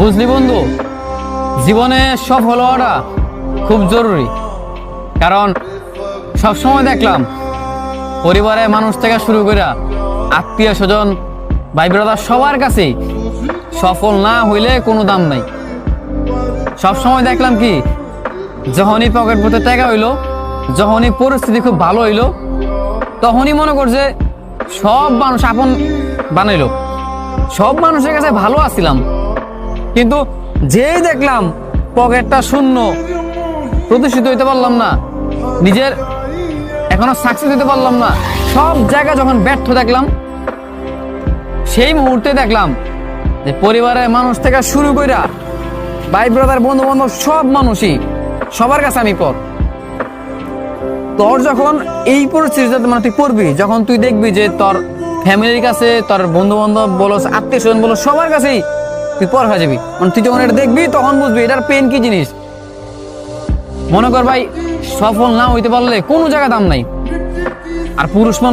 বুঝলি বন্ধু, জীবনে সফল হওয়াটা খুব জরুরি। কারণ সবসময় দেখলাম পরিবারের মানুষ থেকে শুরু করে আত্মীয় স্বজন, ভাই ব্রাদার সবার কাছেই সফল না হইলে কোনো দাম নাই। সবসময় দেখলাম কি, যখনই পকেট ভর্তি টাকা হইলো, যখনই পরিস্থিতি খুব ভালো হইলো, তখনই মনে করছে সব মানুষ আপন বানাইলো, সব মানুষের কাছে ভালো আছিলাম। কিন্তু যেই দেখলাম পকেটটা শূন্য, প্রতিষ্ঠিত হইতে পারলাম না, নিজের এখনো সাকসেস হইতে পারলাম না, সব জায়গায় যখন ব্যর্থ দেখলাম, সেই মুহূর্তে দেখলাম যে পরিবারের মানুষ থেকে শুরু কইরা ভাই ব্রাদার বন্ধু বান্ধব সব মানুষই, সবার কাছে আমি পর। তোর যখন এই পরিস্থিতিতে মানে তুই পড়বি, যখন তুই দেখবি যে তোর ফ্যামিলির কাছে, তোর বন্ধু বান্ধব বলো, আত্মীয় স্বজন বলো, সবার কাছেই তুই পর হয়ে যাবি। মানে তুই যখন এটা দেখবি তখন বুঝবি এটার পেন কি জিনিস। মনে কর ভাই, সফল না হইতে পারলে কোনো জায়গায় দাম নাই। আর পুরুষ মানুষ